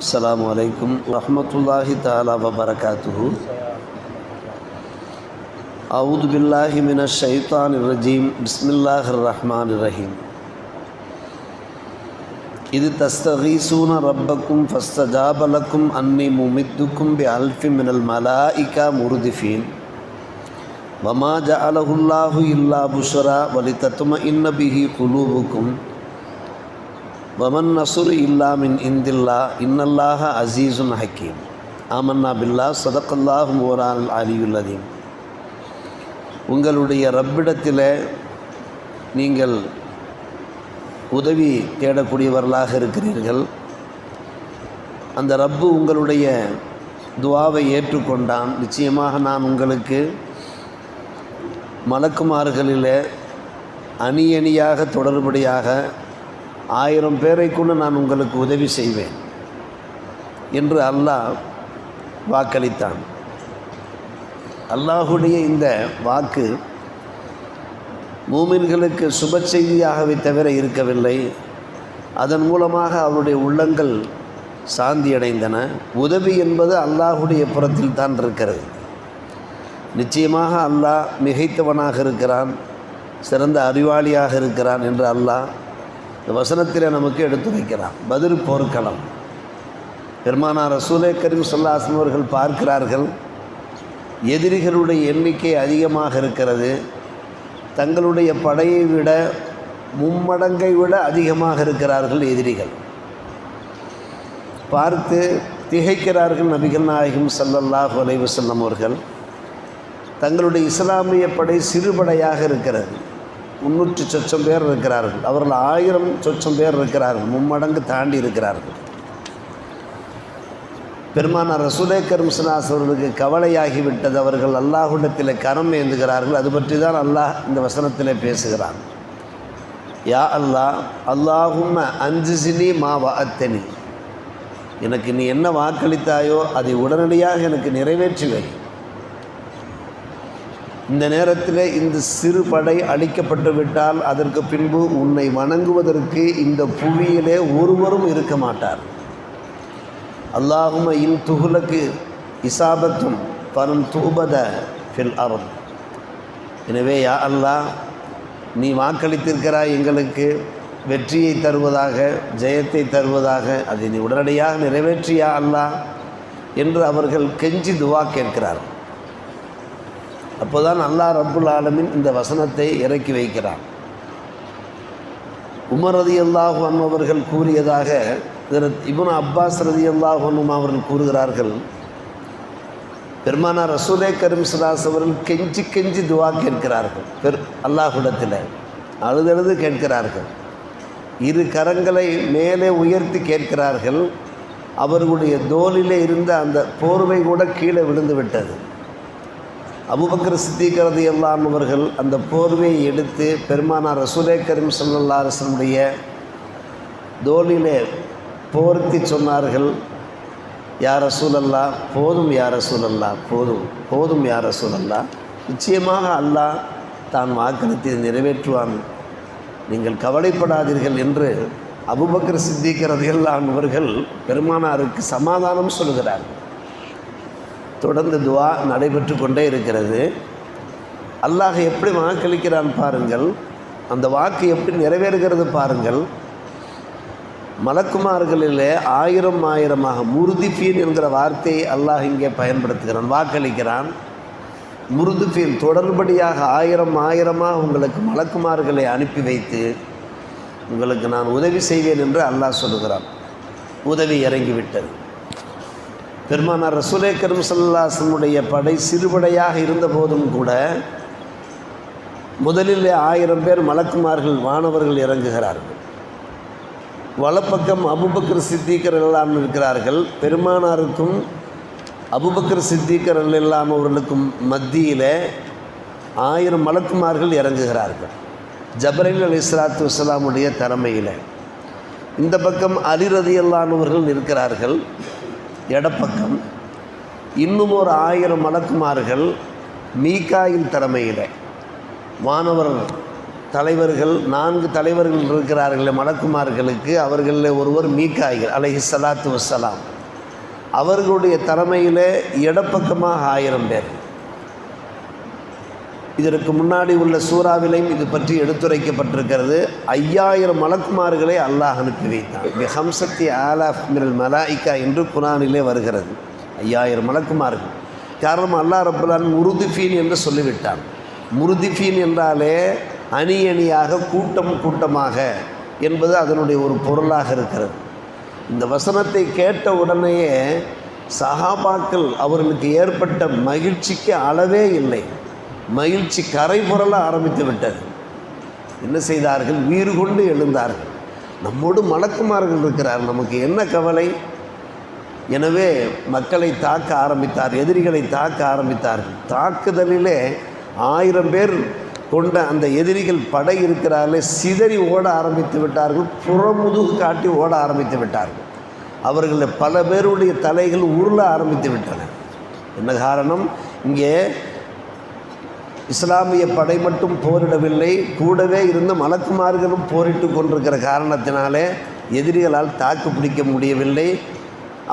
अस्सलामु अलैकुम रहमतुल्लाहि ताला व बरकातुहु। अऊज़ु बिल्लाहि मिनश शैतानिर रजीम। बिस्मिल्लाहिर रहमानिर रहीम। इद तस्तगीसूना रब्बकुम फस्तजाब लकुम अन्नी मुमिद्दुकुम बिअल्फिन मिनल मलाइका मुर्दिफीन वमा जअलहुल्लाहु इल्ला बुशरा वलितत्मइन्न बिही कुलूबुकुम वमन नसुर इल्ला मिन इंदिल्लाह इन्नल्लाह अज़ीज़ुन हकीम। ஆமன்னா பில்லாஹ் ஸதक़ல்லாஹு மௌலானல் அலியுல் அஸீம். உங்களுடைய ரப்பிடத்தில் நீங்கள் உதவி தேடக்கூடியவர்களாக இருக்கிறீர்கள். அந்த ரப்பு உங்களுடைய துஆவை ஏற்றுக்கொண்டான். நிச்சயமாக நான் உங்களுக்கு மலக்குமார்களில் அணி அணியாக தொடர்படியாக 1000 பேரை கொண்டு நான் உங்களுக்கு உதவி செய்வேன் என்று அல்லாஹ் வாக்களித்தான். அல்லாஹுடைய இந்த வாக்கு மூமின்களுக்கு சுப செய்தியாகவே தவிர இருக்கவில்லை. அதன் மூலமாக அவருடைய உள்ளங்கள் சாந்தியடைந்தன. உதவி என்பது அல்லாஹுடைய புறத்தில் தான் இருக்கிறது. நிச்சயமாக அல்லாஹ் மிகைத்தவனாக இருக்கிறான், சிறந்த அறிவாளியாக இருக்கிறான் என்று அல்லாஹ் இந்த வசனத்தில் நமக்கு எடுத்துரைக்கிறான். பத்ர் போர்க்களம். பெருமானார் ரசூலே கரீம் ஸல்லல்லாஹு அலைஹி வஸல்லம் அவர்கள் பார்க்கிறார்கள், எதிரிகளுடைய எண்ணிக்கை அதிகமாக இருக்கிறது. தங்களுடைய படையை விட மும்மடங்கை விட அதிகமாக இருக்கிறார்கள் எதிரிகள். பார்த்து திகைக்கிறார்கள் நபிகள் நாயகம் ஸல்லல்லாஹு அலைஹி வஸல்லம் அவர்கள். தங்களுடைய இஸ்லாமிய படை சிறுபடையாக இருக்கிறது. 300 சொச்சம் பேர் இருக்கிறார்கள். அவர்கள் 1000 சொச்சம் பேர் இருக்கிறார்கள். மும்மடங்கு தாண்டி இருக்கிறார்கள். பெருமானார் ரசூலே கரீம் ஸல்லல்லாஹு அலைஹி வஸல்லம் அவர்களுக்கு கவலையாகிவிட்டது. அவர்கள் அல்லாஹ்விடத்தில் கரம் ஏந்துகிறார்கள். அது பற்றி தான் அல்லாஹ் இந்த வசனத்தில் பேசுகிறான். யா அல்லாஹ், அல்லாஹும்ம அன்ஜிஸினி மா வஅத்தனி, எனக்கு நீ என்ன வாக்களித்தாயோ அதை உடனடியாக எனக்கு நிறைவேற்றி வை. இந்த நேரத்தில் இந்த சிறு படை அழிக்கப்பட்டு விட்டால் அதற்கு பின்பு உன்னை வணங்குவதற்கு இந்த புவியிலே ஒருவரும் இருக்க மாட்டார். அல்லாஹும்ம இன் துஹ்லக்கு இசாபத்தும் பரம் தூபத ஃபில் அர்த். எனவே யா அல்லாஹ், நீ வாக்களித்திருக்கிறாய் எங்களுக்கு வெற்றியை தருவதாக, ஜெயத்தை தருவதாக, அதை நீ உடனடியாக நிறைவேற்றியா அல்லாஹ் என்று அவர்கள் கெஞ்சி துவா கேட்கிறார். அப்போதான் அல்லாஹ் ரப்புல் ஆலமீன் இந்த வசனத்தை இறக்கி வைக்கிறான். உமர் ரலியல்லாஹு அன்ஹு அவர்கள் கூறியதாக இப்னு அப்பாஸ் ரலியல்லாஹு அன்ஹு அவர்கள் கூறுகிறார்கள், பெருமானார் ரசூலே கரீம் ஸல்லல்லாஹு அலைஹி வஸல்லம் அவர்கள் கெஞ்சி கெஞ்சி துவா கேட்கிறார்கள். அல்லாஹ்விடத்தில் அழுதழுது கேட்கிறார்கள். 2 கரங்களை மேலே உயர்த்தி கேட்கிறார்கள். அவர்களுடைய தோளிலே இருந்த அந்த போர்வை கூட கீழே விழுந்து விட்டது. அபூபக்கர் சித்தீக் ரலியல்லாஹு அன்ஹு அவர்கள் அந்த போர்வையை எடுத்து பெருமானார் ரசூலே கரீம் ஸல்லல்லாஹு அலைஹி வஸல்லம் தோளிலே போர்த்தி சொன்னார்கள், யா ரசூலல்லாஹ், போதும் யா ரசூலல்லாஹ், போதும் போதும் யா ரசூலல்லாஹ், நிச்சயமாக அல்லாஹ் தான் வாக்களித்து நிறைவேற்றுவான், நீங்கள் கவலைப்படாதீர்கள் என்று அபூபக்கர் சித்தீக் ரலியல்லாஹு அன்ஹு அவர்கள் பெருமானாருக்கு சமாதானம் சொல்கிறார்கள். தொடர்ந்து துவா நடைபெற்று கொண்டே இருக்கிறது. அல்லாஹ் எப்படி வாக்களிக்கிறான் பாருங்கள், அந்த வாக்கு எப்படி நிறைவேறுகிறது பாருங்கள். மலக்குமார்களிலே 1000 முர்திஃபீன் என்கிற வார்த்தையை அல்லாஹ் இங்கே பயன்படுத்துகிறான். வாக்களிக்கிறான். முர்திஃபீன் தொடர்படியாக 1000 உங்களுக்கு மலக்குமார்களை அனுப்பி வைத்து உங்களுக்கு நான் உதவி செய்வேன் என்று அல்லாஹ் சொல்லுகிறான். உதவி இறங்கிவிட்டது. பெருமானார் ரசூலே கரீம் ஸல்லல்லாஹு அலைஹி வஸல்லம் படை சிறுபடையாக இருந்த போதும் கூட முதலில் 1000 பேர் மலக்குமார்கள் வானவர்கள் இறங்குகிறார்கள். வலப்பக்கம் அபூபக்கர் சித்தீக் ரலியல்லாஹு அன்ஹு இருக்கிறார்கள். பெருமானாருக்கும் அபூபக்கர் சித்தீக் ரலியல்லாஹு அன்ஹு அவர்களுக்கும் மத்தியில் 1000 மலக்குமார்கள் இறங்குகிறார்கள். ஜப்ரைல் அலைஹிஸ்ஸலாத்து வஸ்ஸலாமுடைய தலைமையில். இந்த பக்கம் அலி ரலியல்லாஹு அன்ஹு அவர்கள் இருக்கிறார்கள் இடப்பக்கம். இன்னும் ஒரு 1000 மலக்குமார்கள் மீகாயில் தலைமையில் வானவர் தலைவர்கள் 4 தலைவர்கள் இருக்கிறார்கள் மலக்குமார்களுக்கு. அவர்களில் ஒருவர் மீகாயில் அலைஹிஸ்ஸலாத்து வஸ்ஸலாம். அவர்களுடைய தலைமையில் இடப்பக்கமாக 1000 பேர். இதற்கு முன்னாடி உள்ள சூறாவிலையும் இது பற்றி எடுத்துரைக்கப்பட்டிருக்கிறது. 5000 மலக்குமார்களை அல்லாஹ் அனுப்பி வைத்தான். பிஹம்சத்தி ஆலாஃப் மினல் மலாயிகா என்று குர்ஆனிலே வருகிறது. 5000 மலக்குமார்கள். காரணம் அல்லாஹ் ரப்பல் ஆலமீன் முர்திஃபீன் என்று சொல்லிவிட்டான். முர்திஃபீன் என்றாலே அணி அணியாக, கூட்டம் கூட்டமாக என்பது அதனுடைய ஒரு பொருளாக இருக்கிறது. இந்த வசனத்தை கேட்ட உடனேயே சஹாபாக்கள் அவர்களுக்கு ஏற்பட்ட மகிழ்ச்சிக்கு அளவே இல்லை. மகிழ்ச்சி கரை புரள ஆரம்பித்து விட்டது. என்ன செய்தார்கள்? வீறு கொண்டு எழுந்தார்கள். நம்மோடு மலக்குமார்கள் இருக்கிறார், நமக்கு என்ன கவலை? எனவே மக்களை தாக்க ஆரம்பித்தார், எதிரிகளை தாக்க ஆரம்பித்தார்கள். தாக்குதலிலே 1000 பேர் கொண்ட அந்த எதிரிகள் படை இருக்கிறார்களே சிதறி ஓட ஆரம்பித்து விட்டார்கள். புறமுதுகு காட்டி ஓட ஆரம்பித்து விட்டார்கள். அவர்களில் பல பேருடைய தலைகள் உருள ஆரம்பித்து விட்டன. என்ன காரணம்? இங்கே இஸ்லாமிய படை மட்டும் போரிடவில்லை, கூடவே இருந்த மலக்குமார்களும் போரிட்டு கொண்டிருக்கிற காரணத்தினாலே எதிரிகளால் தாக்கு பிடிக்க முடியவில்லை.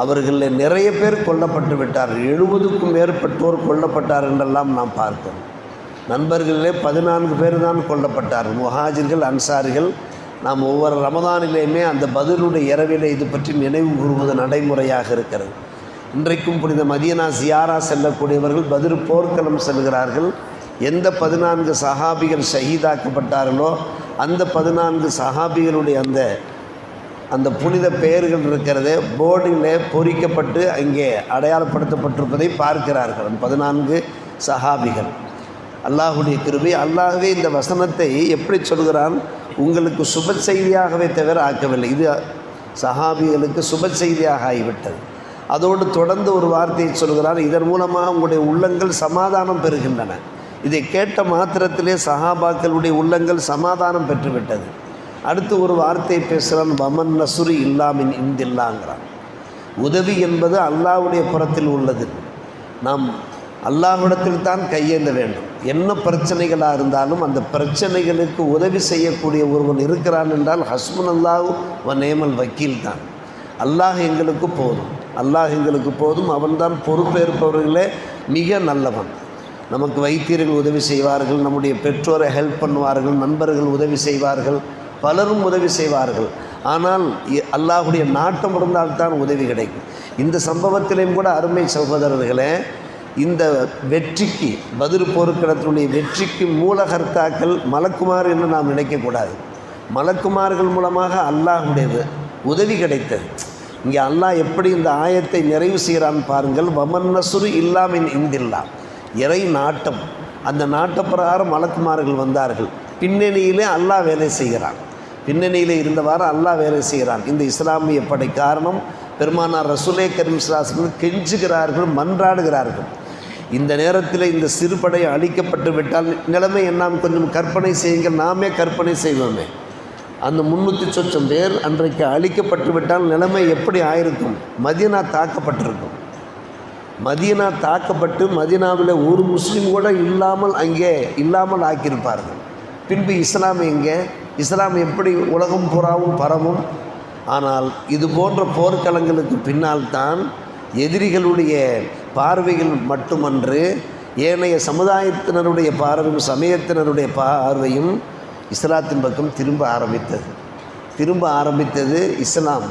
அவர்களில் நிறைய பேர் கொல்லப்பட்டு விட்டார்கள். 70க்கும் மேற்பட்டோர் கொல்லப்பட்டார் என்றெல்லாம் நாம் பார்த்தோம். நண்பர்களிலே 14 பேர் தான் கொல்லப்பட்டார்கள், முஹாஜிர்கள், அன்சாரிகள். நாம் ஒவ்வொரு ரமதானிலேயுமே அந்த பதிலுடைய இரவிலே இது பற்றி நினைவு கூறுவது நடைமுறையாக இருக்கிறது. இன்றைக்கும் புனித மதீனா ஜியாரா செல்லக்கூடியவர்கள் பதில் போர்க்களம் செல்கிறார்கள். எந்த 14 சஹாபிகள் ஷஹீதாக்கப்பட்டார்களோ அந்த 14 சஹாபிகளுடைய அந்த புனித பெயர்கள் இருக்கிறதே போர்டிலே பொறிக்கப்பட்டு அங்கே அடையாளப்படுத்தப்பட்டிருப்பதை பார்க்கிறார்கள். 14 சஹாபிகள். அல்லாஹுடைய கிருபை. அல்லாஹ்வே இந்த வசனத்தை எப்படி சொல்கிறான்? உங்களுக்கு சுப செய்தியாகவே தவிர ஆக்கவில்லை. இது சஹாபிகளுக்கு சுப செய்தியாக ஆகிவிட்டது. அதோடு தொடர்ந்து ஒரு வார்த்தையை சொல்கிறான், இதன் மூலமாக உங்களுடைய உள்ளங்கள் சமாதானம் பெறுகின்றன. இதை கேட்ட மாத்திரத்திலே சஹாபாக்களுடைய உள்ளங்கள் சமாதானம் பெற்றுவிட்டது. அடுத்து ஒரு வார்த்தையை பேசுகிறான், வமன் நசுரி இல்லாமின் இந்தில்லாங்கிறான். உதவி என்பது அல்லாஹ்வுடைய புறத்தில் உள்ளது. நாம் அல்லாஹ்விடத்தில் தான் கையேந்த வேண்டும். என்ன பிரச்சனைகளாக இருந்தாலும் அந்த பிரச்சனைகளுக்கு உதவி செய்யக்கூடிய ஒருவன் இருக்கிறான் என்றால் ஹஸ்புனல்லாஹு வ நிஅமல் வக்கீல் தான். அல்லாஹ் எங்களுக்கு போதும், அல்லாஹ் எங்களுக்கு போதும். அவன்தான் பொறுப்பேற்பவர்களே மிக நல்லவன். நமக்கு வைத்தியர்கள் உதவி செய்வார்கள், நம்முடைய பெற்றோரை ஹெல்ப் பண்ணுவார்கள், நண்பர்கள் உதவி செய்வார்கள், பலரும் உதவி செய்வார்கள். ஆனால் அல்லாஹுடைய நாட்டம் இருந்தால்தான் உதவி கிடைக்கும். இந்த சம்பவத்திலையும் கூட அருமை சகோதரர்களே, இந்த வெற்றிக்கு பதில் போர்க்களத்தினுடைய வெற்றிக்கு மூலகர்த்தாக்கள் மலக்குமார் என்று நாம் நினைக்கக்கூடாது. மலக்குமார்கள் மூலமாக அல்லாஹுடைய உதவி கிடைத்தது. இங்கே அல்லாஹ் எப்படி இந்த ஆயத்தை நிறைவு செய்கிறான் பாருங்கள். வமன் நசுரு இல்லாமின் இந்தில்லா, இறை நாட்டம். அந்த நாட்டப்பிரகாரம் மலக்குமார்கள் வந்தார்கள். பின்னணியிலே அல்லாஹ் வேலை செய்கிறான். பின்னணியில் இருந்தவாறு அல்லாஹ் வேலை செய்கிறான். இந்த இஸ்லாமிய படை காரணம் பெருமானார் ரசூலே கரீம் ஸல்லல்லாஹு அலைஹி வஸல்லம் கெஞ்சுகிறார்கள், மன்றாடுகிறார்கள். இந்த நேரத்தில் இந்த சிறுபடை அழிக்கப்பட்டு விட்டால் நிலைமை என்ன? கொஞ்சம் கற்பனை செய்யுங்கள், நாமே கற்பனை செய்வோமே. அந்த 300 சொச்சம் பேர் அன்றைக்கு அழிக்கப்பட்டு விட்டால் நிலைமை எப்படி ஆயிருக்கும்? மதீனா தாக்கப்பட்டிருக்கும். மதீனா தாக்கப்பட்டு மதீனாவில் ஒரு முஸ்லீம் கூட இல்லாமல் ஆக்கியிருப்பார்கள். பின்பு இஸ்லாம் எங்கே? இஸ்லாம் எப்படி உலகம் பூராவும் பரவும்? ஆனால் இது போன்ற போர்க்களங்களுக்கு பின்னால் தான் எதிரிகளுடைய பார்வைகள் மட்டுமன்று, ஏனைய சமுதாயத்தினருடைய பார்வையும் சமயத்தினருடைய பார்வையும் இஸ்லாத்தின் பக்கம் திரும்ப ஆரம்பித்தது. இஸ்லாம்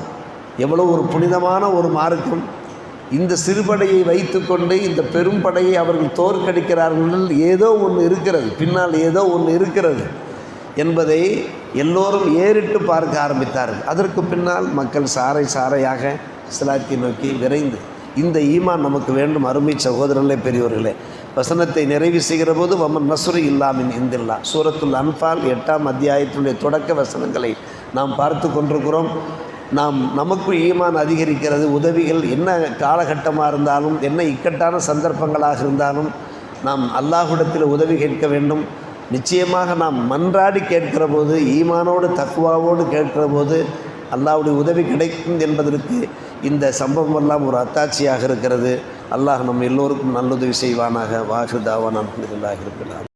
எவ்வளோ ஒரு புனிதமான ஒரு மார்க்கம். இந்த சிறுபடையை வைத்து கொண்டு இந்த பெரும்படையை அவர்கள் தோற்கடிக்கிறார்கள். ஏதோ ஒன்று இருக்கிறது, பின்னால் ஏதோ ஒன்று இருக்கிறது என்பதை எல்லோரும் ஏறிட்டு பார்க்க ஆரம்பித்தார்கள். அதற்கு பின்னால் மக்கள் சாரையாக இஸ்லாத்தை நோக்கி விரைந்து இந்த ஈமான் நமக்கு வேண்டும். அருமை சகோதரர்களே, பெரியோர்களே, வசனத்தை நிறைவு செய்கிற போது வமன் நசுரு இல்லாமின் இந்தில்லா, சூரத்துல் அன்ஃபால் 8ஆம் அத்தியாயத்தினுடைய தொடக்க வசனங்களை நாம் பார்த்து கொண்டிருக்கிறோம். நமக்கு ஈமான் அதிகரிக்கிறது. உதவிகள் என்ன காலகட்டமாக இருந்தாலும், என்ன இக்கட்டான சந்தர்ப்பங்களாக இருந்தாலும் நாம் அல்லாஹ்விடத்தில் உதவி கேட்க வேண்டும். நிச்சயமாக நாம் மன்றாடி கேட்கிற போது, ஈமானோடு தக்வாவோடு கேட்கிற போது அல்லாஹ்வுடைய உதவி கிடைக்கும் என்பதற்கு இந்த சம்பவம் எல்லாம் ஒரு அத்தாட்சியாக இருக்கிறது. அல்லாஹ் நம் எல்லோருக்கும் நல்லுதவி செய்வானாக. வாஹிரு தாவானா அல்ஹம்துலில்லாஹி ரப்பில் ஆலமீன்.